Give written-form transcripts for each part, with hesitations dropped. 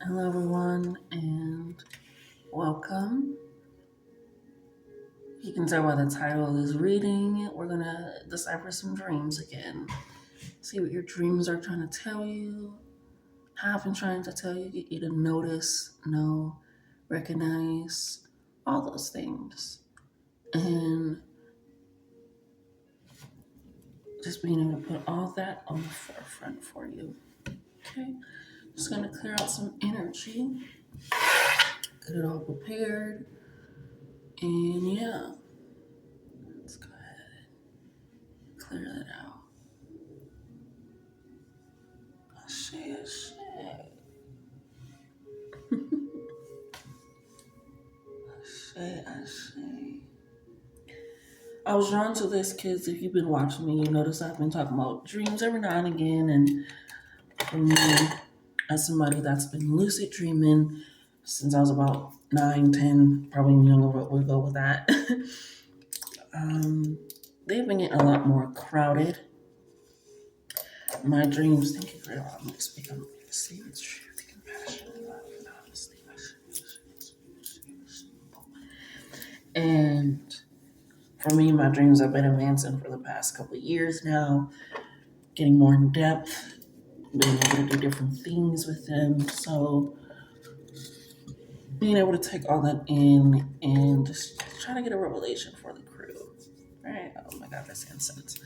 Hello, everyone, and welcome. You can tell by the title of this reading, we're going to decipher some dreams again. See what your dreams are trying to tell you, have been trying to tell you, get you to notice, know, recognize, all those things. And just being able to put all that on the forefront for you. Okay, just going to clear out some energy, get it all prepared, and yeah, let's go ahead and clear that out. Ashe, ashe. I was drawn to this because if you've been watching me, you notice I've been talking about dreams every now and again. And for me, as somebody that's been lucid dreaming since I was about 9, 10, probably younger, but we'll go with that. um, they've been getting a lot more crowded. My dreams, thank you for allowing me to speak on see it's true, the compassion, love, and honesty. And for me, my dreams have been advancing for the past couple of years now, getting more in depth, being able to do different things with them. So being able to take all that in and just try to get a revelation for the crew. Right? Oh my god, that's incense.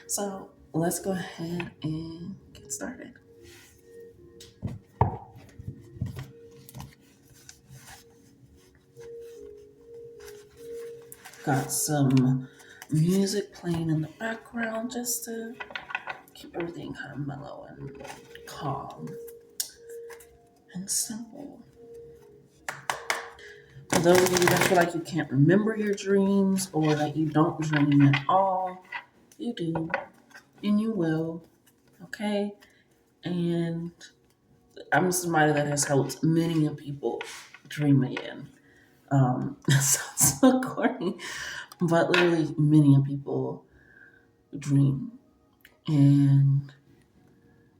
So let's go ahead and get started. Got some music playing in the background just to keep everything kind of mellow and calm and simple. For those of you that feel like you can't remember your dreams or that you don't dream at all, you do, and you will, okay? And I'm somebody that has helped many of people dream again. That sounds so corny, but literally many of people dream and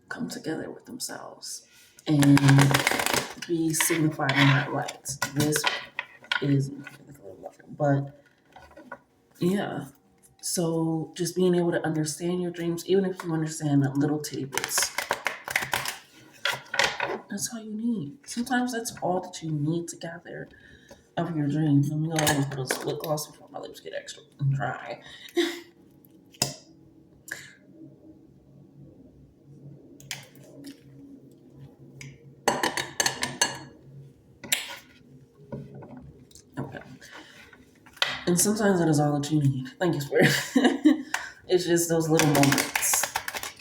come together with themselves and be signified in that light. This is, but yeah. So just being able to understand your dreams, even if you understand little tidbits, that's all you need. Sometimes that's all that you need to gather of your dreams. I'm gonna always put a lip gloss before my lips get extra dry. Okay. And sometimes that is all that you need. Thank you, Spirit. It's just those little moments.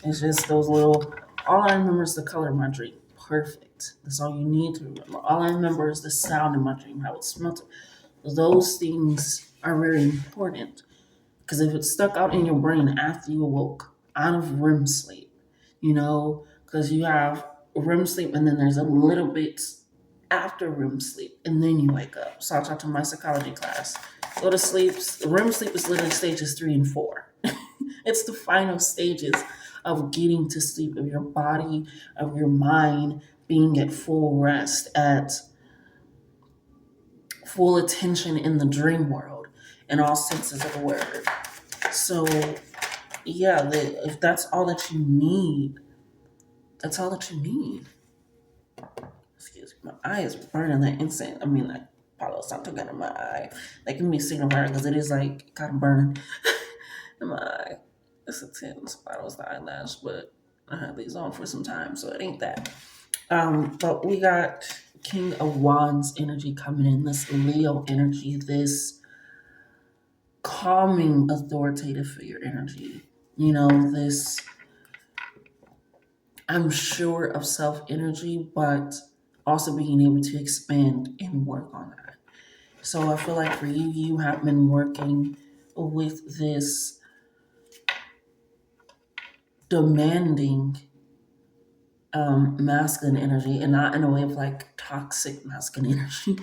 It's just those little. All I remember is the color of my dream. Perfect. That's all you need to remember. All I remember is the sound in my dream, how it smelled. Those things are very important because if it's stuck out in your brain after you awoke out of REM sleep, because you have REM sleep and then there's a little bit after REM sleep and then you wake up. So I taught to my psychology class. Go to sleep. REM sleep is literally stages 3 and 4. It's the final stages of getting to sleep, of your body, of your mind being at full rest, at full attention in the dream world, in all senses of the word. So, yeah, if that's all that you need, that's all that you need. Excuse me, my eye is burning that incense. I mean, that Palo Santo got in my eye. That can be signifying because it is like kind of burning in my eye. It's intense. I was the eyelash, but I had these on for some time, so it ain't that. But we got King of Wands energy coming in, this Leo energy, this calming, authoritative figure energy. This I'm sure of self energy, but also being able to expand and work on that. So I feel like for you, you have been working with this demanding masculine energy, and not in a way of like toxic masculine energy,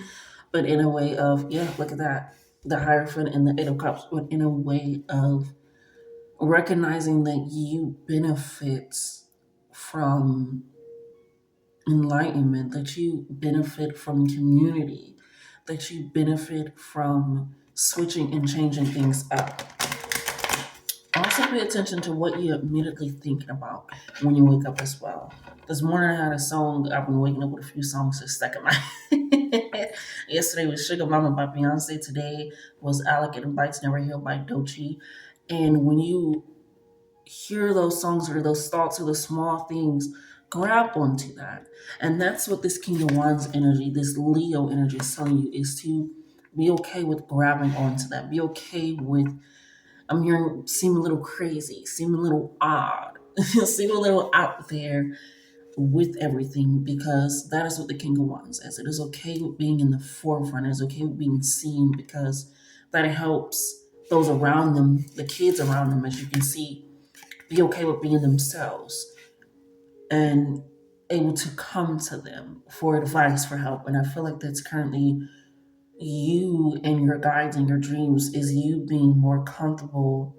but in a way of, yeah, look at that, the Hierophant and the Eight of Cups, but in a way of recognizing that you benefit from enlightenment, that you benefit from community, that you benefit from switching and changing things up. Also, pay attention to what you're immediately thinking about when you wake up as well. This morning, I had a song. I've been waking up with a few songs just stuck in my head. Yesterday was Sugar Mama by Beyonce. Today was Alligator Bites Never Healed by Doechii. And when you hear those songs or those thoughts or those small things, grab onto that. And that's what this King of Wands energy, this Leo energy is telling you, is to be okay with grabbing onto that. Be okay with, I'm hearing, seem a little crazy, seem a little odd, seem a little out there with everything, because that is what the King of Wands is. It is okay with being in the forefront. It is okay with being seen, because that helps those around them, the kids around them, as you can see, be okay with being themselves and able to come to them for advice, for help. And I feel like that's currently you and your guides and your dreams, is you being more comfortable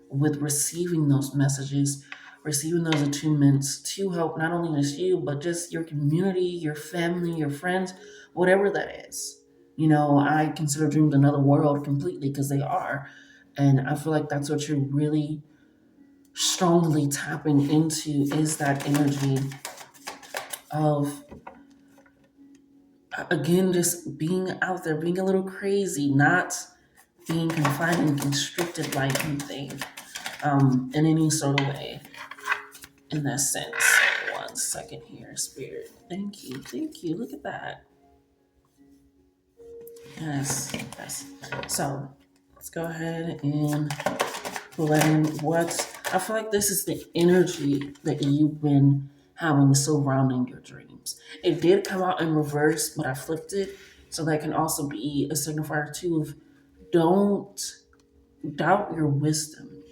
with receiving those messages, receiving those attunements to help not only just you, but just your community, your family, your friends, whatever that is. You know, I consider dreams another world completely, because they are. And I feel like that's what you're really strongly tapping into, is that energy of, again, just being out there, being a little crazy, not being confined and constricted like you think, in any sort of way, in that sense. One second here, Spirit. Thank you, thank you. Look at that. Yes, yes. So let's go ahead and pull that in. What I feel like this is the energy that you've been having surrounding your dreams. It did come out in reverse, but I flipped it, so that can also be a signifier too of, don't doubt your wisdom.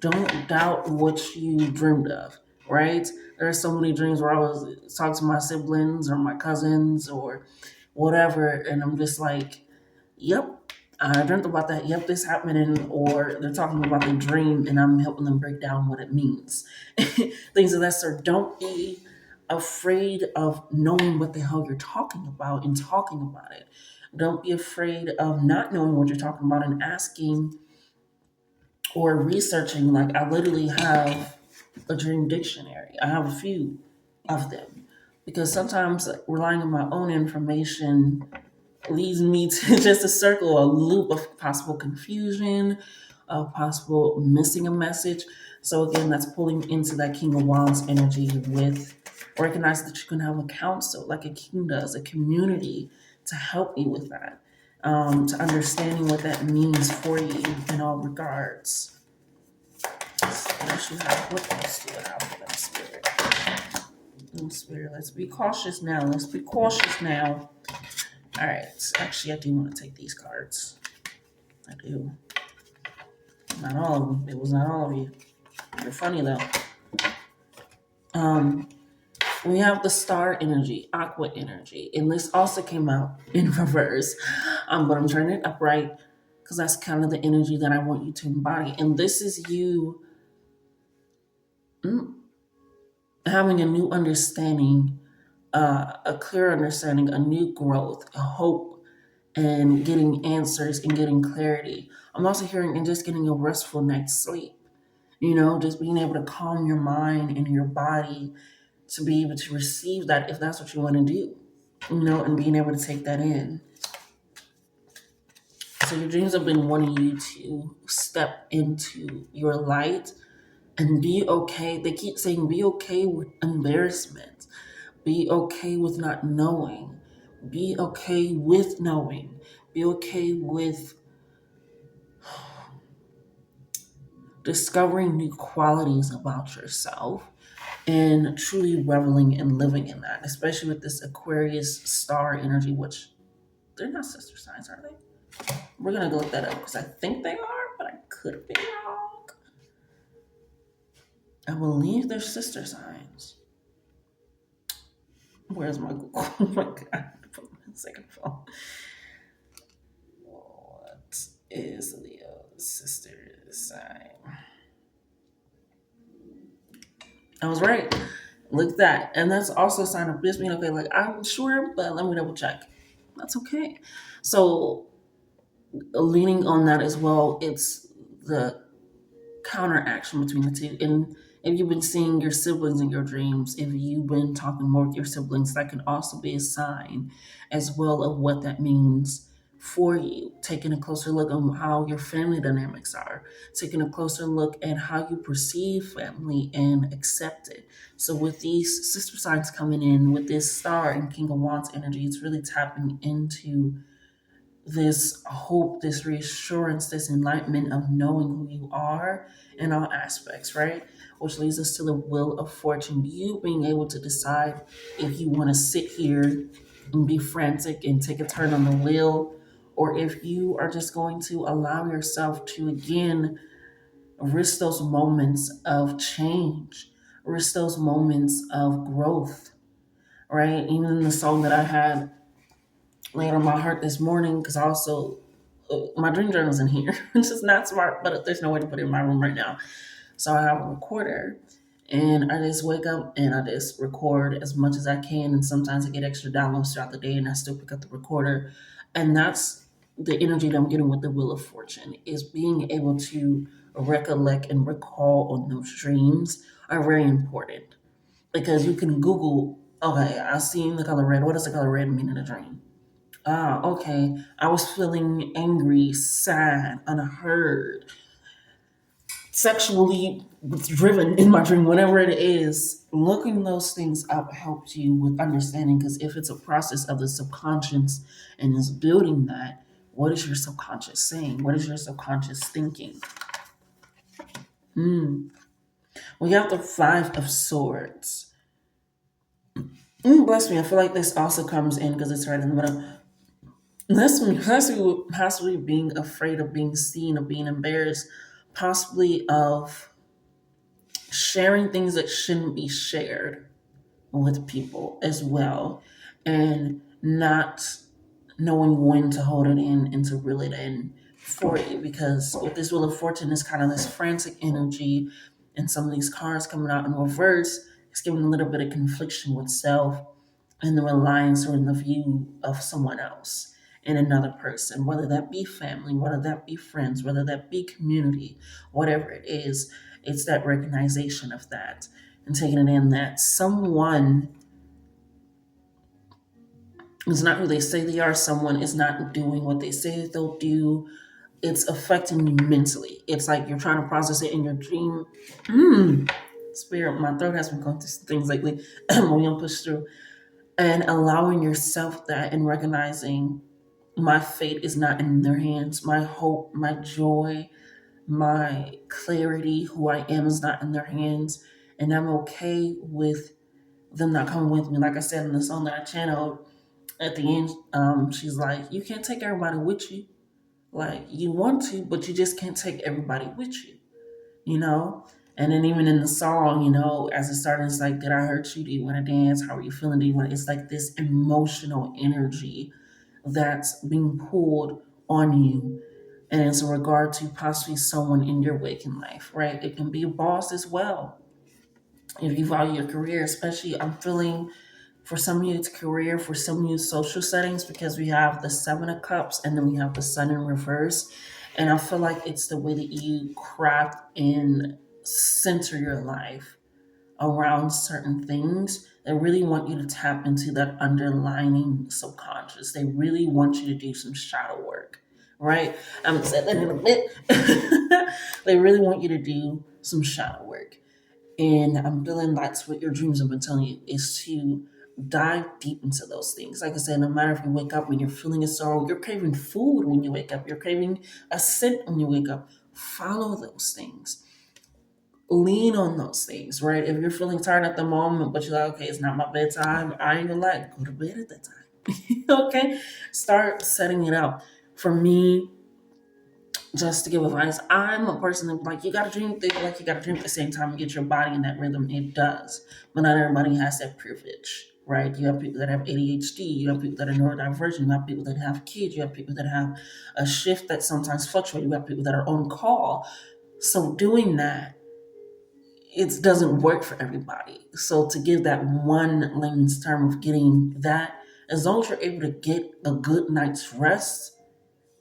Don't doubt what you dreamed of, right? There are so many dreams where I was talking to my siblings or my cousins or whatever, and I'm just like, yep, I dreamt about that. Yep, this happening. Or they're talking about the dream, and I'm helping them break down what it means. Things of that sort. Don't be afraid of knowing what the hell you're talking about and talking about it. Don't be afraid of not knowing what you're talking about and asking or researching. Like, I literally have a dream dictionary. I have a few of them, because sometimes relying on my own information leads me to just a circle, a loop of possible confusion, of possible missing a message. So again, that's pulling into that King of Wands energy with, recognize that you can have a council like a king does, a community to help you with that, to understanding what that means for you in all regards. What else you have? What else do you have for them, Spirit? Spirit, let's be cautious now. Let's be cautious now. All right. Actually, I do want to take these cards. I do. Not all of them. It was not all of you. You're funny though. Um, we have the star energy, aqua energy, and this also came out in reverse. But I'm turning it upright, because that's kind of the energy that I want you to embody. And this is you, mm, having a new understanding, a clear understanding, a new growth, a hope, and getting answers and getting clarity. I'm also hearing, and just getting a restful night's sleep. You know, just being able to calm your mind and your body to be able to receive that, if that's what you want to do, you know, and being able to take that in. So your dreams have been wanting you to step into your light and be okay. They keep saying, be okay with embarrassment, be okay with not knowing, be okay with knowing, be okay with discovering new qualities about yourself and truly reveling and living in that, especially with this Aquarius star energy, which they're not sister signs, are they? We're gonna go look that up, because I think they are, but I could be wrong. I believe they're sister signs. Where's my Google? Oh my god, put them in second phone. What is Leo's sister sign? I was right. Look at that. And that's also a sign of this being okay, like I'm sure, but let me double check. That's okay. So leaning on that as well, it's the counteraction between the two. And if you've been seeing your siblings in your dreams, if you've been talking more with your siblings, that can also be a sign as well of what that means for you. Taking a closer look on how your family dynamics are, taking a closer look at how you perceive family and accept it. So, with these sister signs coming in, with this star and King of Wands energy, it's really tapping into this hope, this reassurance, this enlightenment of knowing who you are in all aspects, right? Which leads us to the wheel of fortune. You being able to decide if you want to sit here and be frantic and take a turn on the wheel, or if you are just going to allow yourself to again risk those moments of change, risk those moments of growth, right? Even in the song that I had laid on my heart this morning, because I also my dream journal's in here, which is not smart, but there's no way to put it in my room right now. So I have a recorder, and I just wake up and I just record as much as I can. And sometimes I get extra downloads throughout the day, and I still pick up the recorder. And that's the energy that I'm getting with the Wheel of Fortune, is being able to recollect and recall on those dreams are very important, because you can Google, okay, I seen the color red. What does the color red mean in a dream? Ah, okay. I was feeling angry, sad, unheard, sexually driven in my dream, whatever it is. Looking those things up helps you with understanding, because if it's a process of the subconscious and is building that, what is your subconscious saying? What is your subconscious thinking? Hmm. We got the Five of Swords. Bless me. I feel like this also comes in because it's right in the middle. That's possibly being afraid of being seen, of being embarrassed, possibly of sharing things that shouldn't be shared with people as well, and not knowing when to hold it in and to reel it in for you. Because with this Wheel of Fortune, is kind of this frantic energy, and some of these cards coming out in reverse, it's giving a little bit of confliction with self and the reliance or in the view of someone else and another person, whether that be family, whether that be friends, whether that be community, whatever it is, it's that recognition of that and taking it in that someone is not who they say they are, someone is not doing what they say they'll do. It's affecting you mentally. It's like you're trying to process it in your dream. Spirit, my throat has been going through some things lately. We don't push through and allowing yourself that and recognizing my fate is not in their hands. My hope, my joy, my clarity, who I am is not in their hands. And I'm okay with them not coming with me. Like I said in the song that I channeled at the end, she's like, you can't take everybody with you. Like, you want to, but you just can't take everybody with you, you know? And then even in the song, as it started, it's like, did I hurt you? Do you want to dance? How are you feeling? Do you want? It's like this emotional energy that's being pulled on you. And it's in regard to possibly someone in your waking life, right? It can be a boss as well. If you value your career, especially I'm feeling for some of you it's career, for some of you social settings, because we have the Seven of Cups and then we have the Sun in reverse. And I feel like it's the way that you craft and center your life around certain things that really want you to tap into that underlining subconscious. They really want you to do some shadow work, right? I'm gonna say that in a bit. They really want you to do some shadow work. And I'm feeling that's what your dreams have been telling you, is to dive deep into those things. Like I said, no matter if you wake up and you're feeling a sorrow, you're craving food when you wake up, you're craving a scent when you wake up. Follow those things, lean on those things, right? If you're feeling tired at the moment, but you're like, okay, it's not my bedtime, I ain't gonna lie, go to bed at that time. Okay? Start setting it up. For me, just to give advice, I'm a person that like you gotta dream think like you gotta dream at the same time and get your body in that rhythm. It does. But not everybody has that privilege. Right? You have people that have ADHD, you have people that are neurodivergent, you have people that have kids, you have people that have a shift that sometimes fluctuates, you have people that are on call. So doing that, it doesn't work for everybody. So to give that one layman's term of getting that, as long as you're able to get a good night's rest,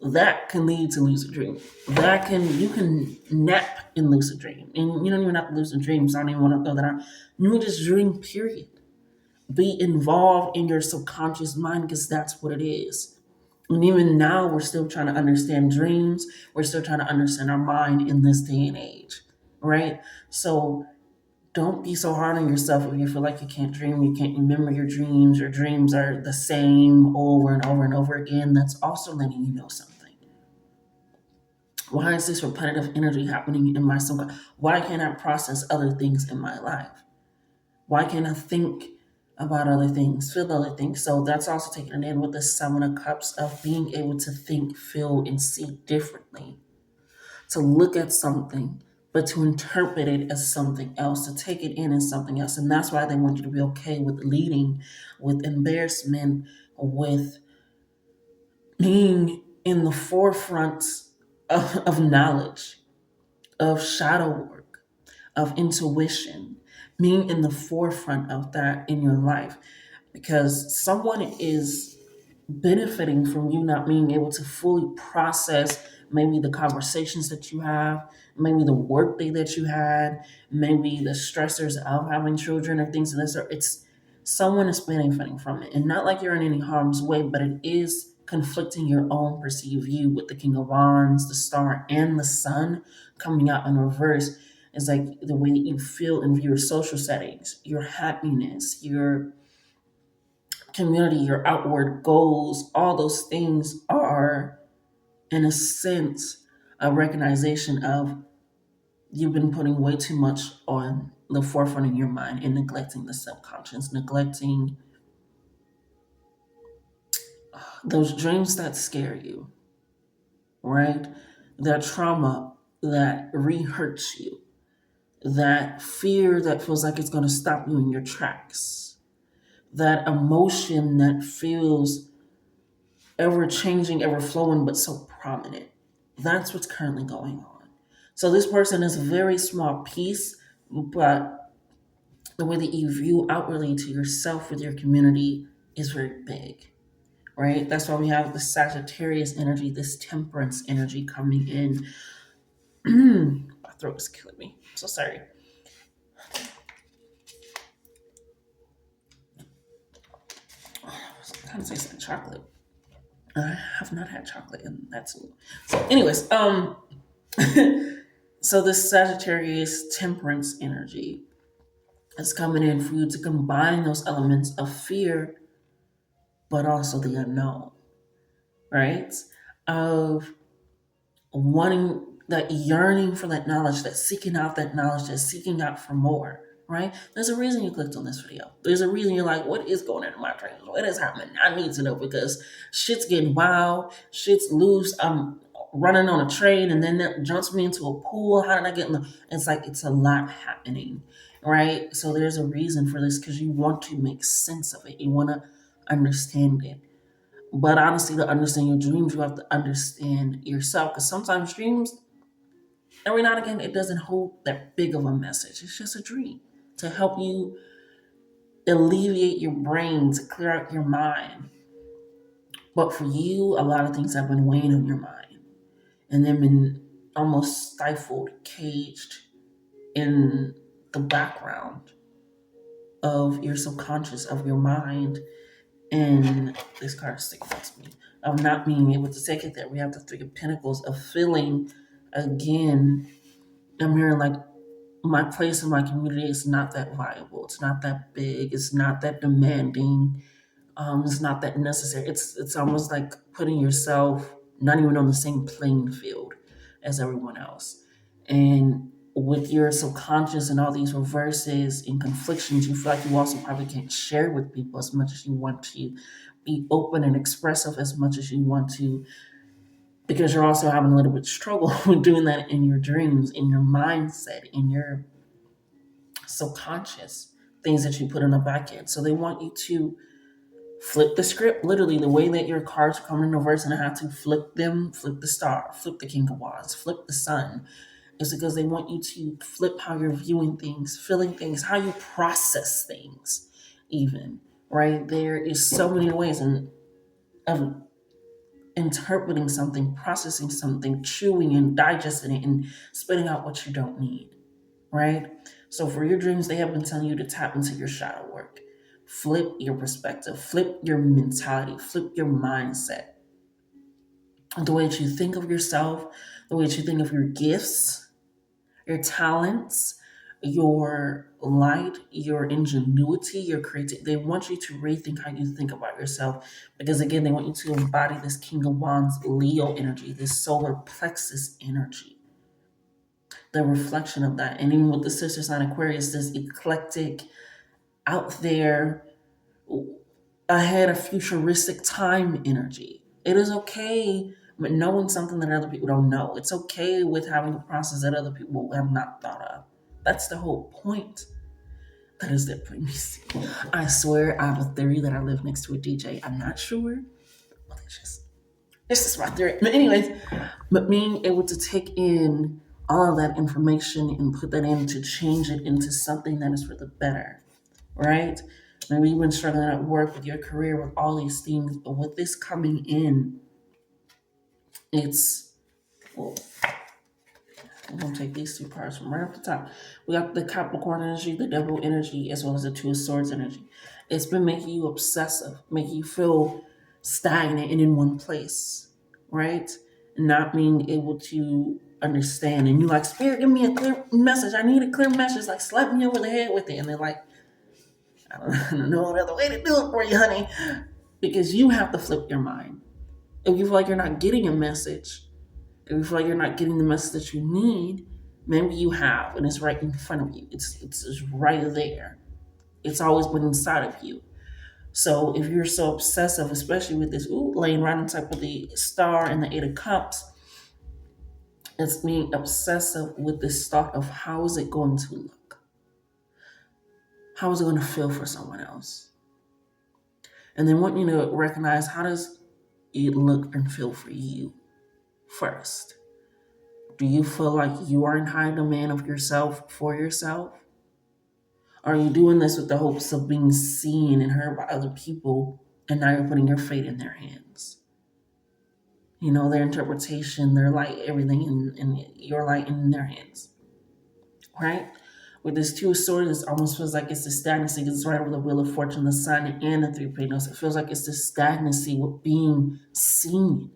that can lead to lucid dream. That can you can nap in lucid dream, and you don't even have to lucid dream. So I don't even want to throw that out. You can just dream. Period. Be involved in your subconscious mind because that's what it is. And even now, we're still trying to understand dreams. We're still trying to understand our mind in this day and age, right? So don't be so hard on yourself if you feel like you can't dream, you can't remember your dreams, your dreams are the same over and over and over again. That's also letting you know something. Why is this repetitive energy happening in my soul? Why can't I process other things in my life? Why can't I think about other things, feel other things? So that's also taking it in with the Seven of Cups of being able to think, feel, and see differently, to look at something, but to interpret it as something else, to take it in as something else. And that's why they want you to be okay with leading, with embarrassment, with being in the forefront of knowledge, of shadow work, of intuition, being in the forefront of that in your life. Because someone is benefiting from you not being able to fully process maybe the conversations that you have, maybe the workday that you had, maybe the stressors of having children or things of this sort. It's someone is benefiting from it. And not like you're in any harm's way, but it is conflicting your own perceived view with the King of Wands, the Star, and the Sun coming out in reverse. It's like the way that you feel in your social settings, your happiness, your community, your outward goals, all those things are, in a sense, a recognition of you've been putting way too much on the forefront of your mind and neglecting the subconscious, neglecting those dreams that scare you, right? That trauma that re hurts you, that fear that feels like it's going to stop you in your tracks, that emotion that feels ever changing, ever flowing, but so prominent. That's what's currently going on. So this person is a very small piece, but the way that you view outwardly to yourself with your community is very big, right? That's why we have the Sagittarius energy, this temperance energy coming in. My throat is killing me. So sorry. I was kind of tasting chocolate. I have not had chocolate, and that's so. Anyways, so this Sagittarius temperance energy is coming in for you to combine those elements of fear, but also the unknown, right? Of wanting that yearning for that knowledge, that seeking out that knowledge, that seeking out for more, right? There's a reason you clicked on this video. There's a reason you're like, what is going on in my dreams? What is happening? I need to know because shit's getting wild, shit's loose. I'm running on a train and then that jumps me into a pool. How did I get in the it's like it's a lot happening, right? So there's a reason for this because you want to make sense of it. You want to understand it. But honestly, to understand your dreams, you have to understand yourself. Because sometimes dreams, every now and again, it doesn't hold that big of a message. It's just a dream to help you alleviate your brain, to clear out your mind. But for you, a lot of things have been weighing on your mind and then been almost stifled, caged in the background of your subconscious, of your mind. And this card is sticking out to me of not being able to take it there. We have the Three of Pentacles of feeling again. I'm hearing like my place in my community is not that viable. It's not that big. It's not that demanding. It's not that necessary. It's almost like putting yourself not even on the same playing field as everyone else. And with your subconscious and all these reverses and conflictions, you feel like you also probably can't share with people as much as you want to, be open and expressive as much as you want to, because you're also having a little bit of struggle with doing that in your dreams, in your mindset, in your subconscious things that you put in the back end. So they want you to flip the script, literally the way that your cards are coming in reverse, and I have to flip them, flip the Star, flip the King of Wands, flip the Sun, is because they want you to flip how you're viewing things, feeling things, how you process things, even, right? There is so many ways of interpreting something, processing something, chewing and digesting it, and spitting out what you don't need, right? So for your dreams, they have been telling you to tap into your shadow work, flip your perspective, flip your mentality, flip your mindset, the way that you think of yourself, the way that you think of your gifts, your talents, your light, your ingenuity, your creativity. They want you to rethink how you think about yourself because, again, they want you to embody this King of Wands Leo energy, this solar plexus energy, the reflection of that. And even with the sister sign Aquarius, this eclectic, out there, ahead of futuristic time energy. It is okay with knowing something that other people don't know. It's okay with having a process that other people have not thought of. That's the whole point. That is their premise. I swear I have a theory that I live next to a DJ. I'm not sure, but it's just my theory. But anyways, but being able to take in all of that information and put that in to change it into something that is for the better, right? Maybe you've been struggling at work with your career with all these things, but with this coming in, it's well, I'm gonna take these two parts from right off the top. We got the Capricorn energy, the Devil energy, as well as the Two of Swords energy. It's been making you obsessive, making you feel stagnant and in one place, right? Not being able to understand. And you like, Spirit, give me a clear message. I need a clear message. Like, slap me over the head with it. And they're like, I don't know another way to do it for you, honey. Because you have to flip your mind. If you feel like you're not getting a message, if you feel like you're not getting the message that you need, maybe you have, and it's right in front of you. It's right there. It's always been inside of you. So if you're so obsessive, especially with this laying right on top of the star and the Eight of Cups, it's being obsessive with this thought of how is it going to look? How is it going to feel for someone else? And then want you to recognize how does it look and feel for you first. Do you feel like you are in high demand of yourself for yourself? Are you doing this with the hopes of being seen and heard by other people and now you're putting your fate in their hands? You know, their interpretation, their light, everything in your light in their hands, right? With this Two of Swords, it almost feels like it's the stagnancy. It's right over the Wheel of Fortune, the Sun, and the Three of Pentacles. It feels like it's the stagnancy with being seen,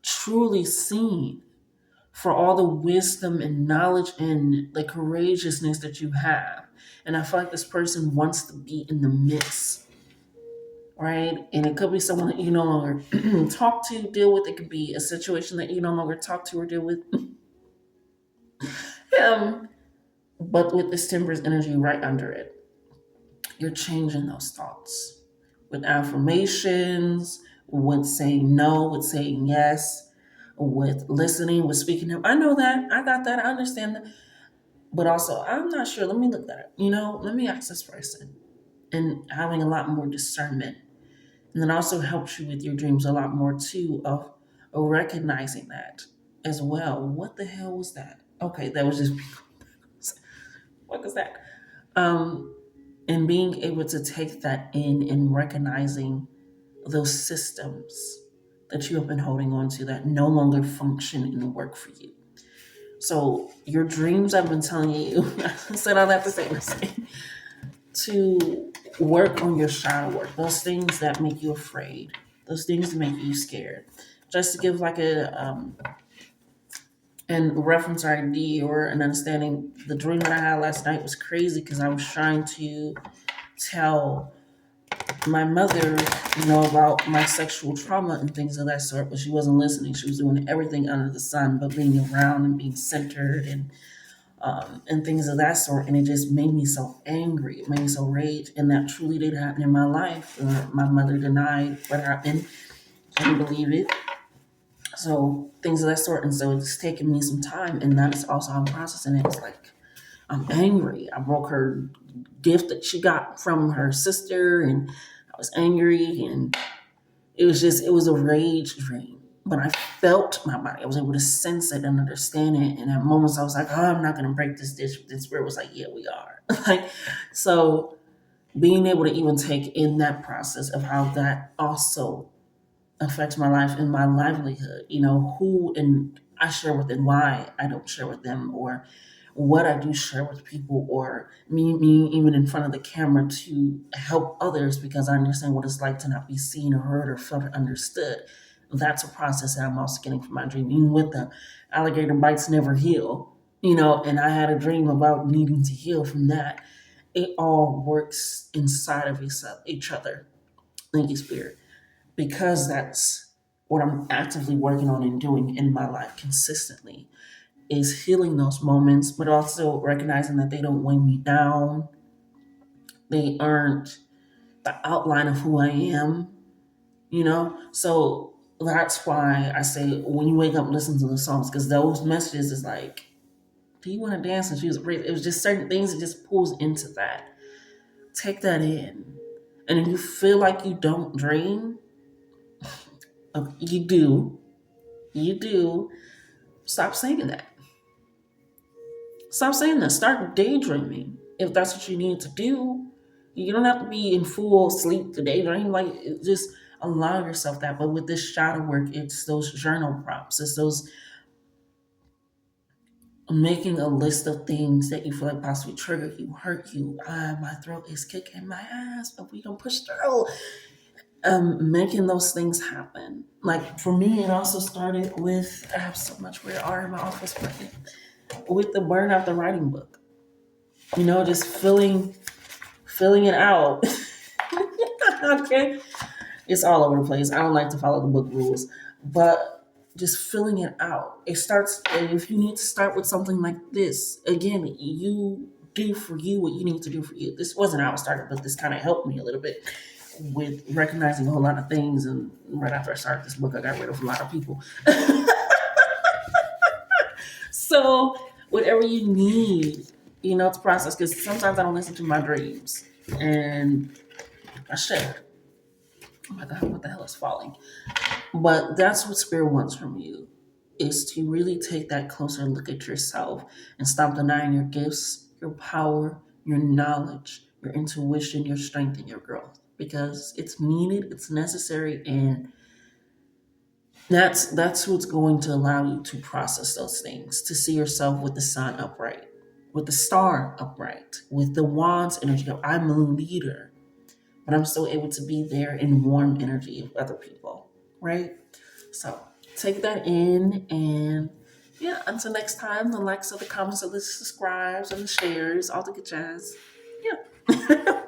truly seen, for all the wisdom and knowledge and the courageousness that you have. And I feel like this person wants to be in the midst, right? And it could be someone that you no longer talk to, deal with. It could be a situation that you no longer talk to or deal with. But with this Temperance energy right under it, you're changing those thoughts with affirmations, with saying no, with saying yes, with listening, with speaking up. I know that. I got that. I understand that. But also, I'm not sure. Let me look that up. Let me ask this person. And having a lot more discernment. And then also helps you with your dreams a lot more too of recognizing that as well. What the hell was that? Okay, that was just what was that? Um, and being able to take that in and recognizing those systems that you have been holding on to that no longer function and work for you. So your dreams, I've been telling you, I said all that to say, to work on your shadow work, those things that make you afraid, those things that make you scared. Just to give like a and reference ID or an understanding, the dream that I had last night was crazy because I was trying to tell my mother, about my sexual trauma and things of that sort, but she wasn't listening. She was doing everything under the sun, but being around and being centered and things of that sort. And it just made me so angry. It made me so rage. And that truly did happen in my life. My mother denied what happened. I didn't believe it. So things of that sort. And so it's taken me some time. And that is also how I'm processing it. It's like, I'm angry. I broke her gift that she got from her sister, and I was angry, and it was a rage dream. but I felt my body. I was able to sense it and understand it. And at moments I was like, oh, I'm not gonna break this dish. This spirit was like, yeah, we are. Like, so being able to even take in that process of how that also affects my life and my livelihood, who and I share with and why I don't share with them, or what I do share with people, or me even in front of the camera to help others because I understand what it's like to not be seen or heard or felt or understood. That's a process that I'm also getting from my dream. Even with the alligator bites never heal, and I had a dream about needing to heal from that. It all works inside of each other. Thank you, Spirit, because that's what I'm actively working on and doing in my life consistently is healing those moments, but also recognizing that they don't weigh me down. They aren't the outline of who I am. So that's why I say when you wake up, listen to the songs because those messages is like, do you want to dance and choose a praise? It was just certain things that just pulls into that. Take that in. And if you feel like you don't dream, you do, stop saying that. Stop saying that. Start daydreaming if that's what you need to do. You don't have to be in full sleep to daydream. Like, just allow yourself that. But with this shadow work, it's those journal prompts. It's those making a list of things that you feel like possibly trigger you, hurt you. My throat is kicking my ass, but we gonna push through. Making those things happen. Like for me, it also started with I have so much weird art in my office, but with the burn out the writing book. Just filling it out. Okay. It's all over the place. I don't like to follow the book rules, but just filling it out. It starts, if you need to start with something like this, again, you do for you what you need to do for you. This wasn't how I started, but this kind of helped me a little bit with recognizing a whole lot of things. And right after I started this book, I got rid of a lot of people. So, whatever you need, to process, because sometimes I don't listen to my dreams. And I should. Oh my God, what the hell is falling? But that's what spirit wants from you is to really take that closer look at yourself and stop denying your gifts, your power, your knowledge, your intuition, your strength, and your growth. Because it's needed, it's necessary, and that's what's going to allow you to process those things, to see yourself with the sun upright, with the star upright, with the wands energy of I'm a leader, but I'm still able to be there in warm energy of other people, right? So take that in, and yeah, until next time, the likes of the comments of the subscribes and the shares, all the good jazz. Yeah.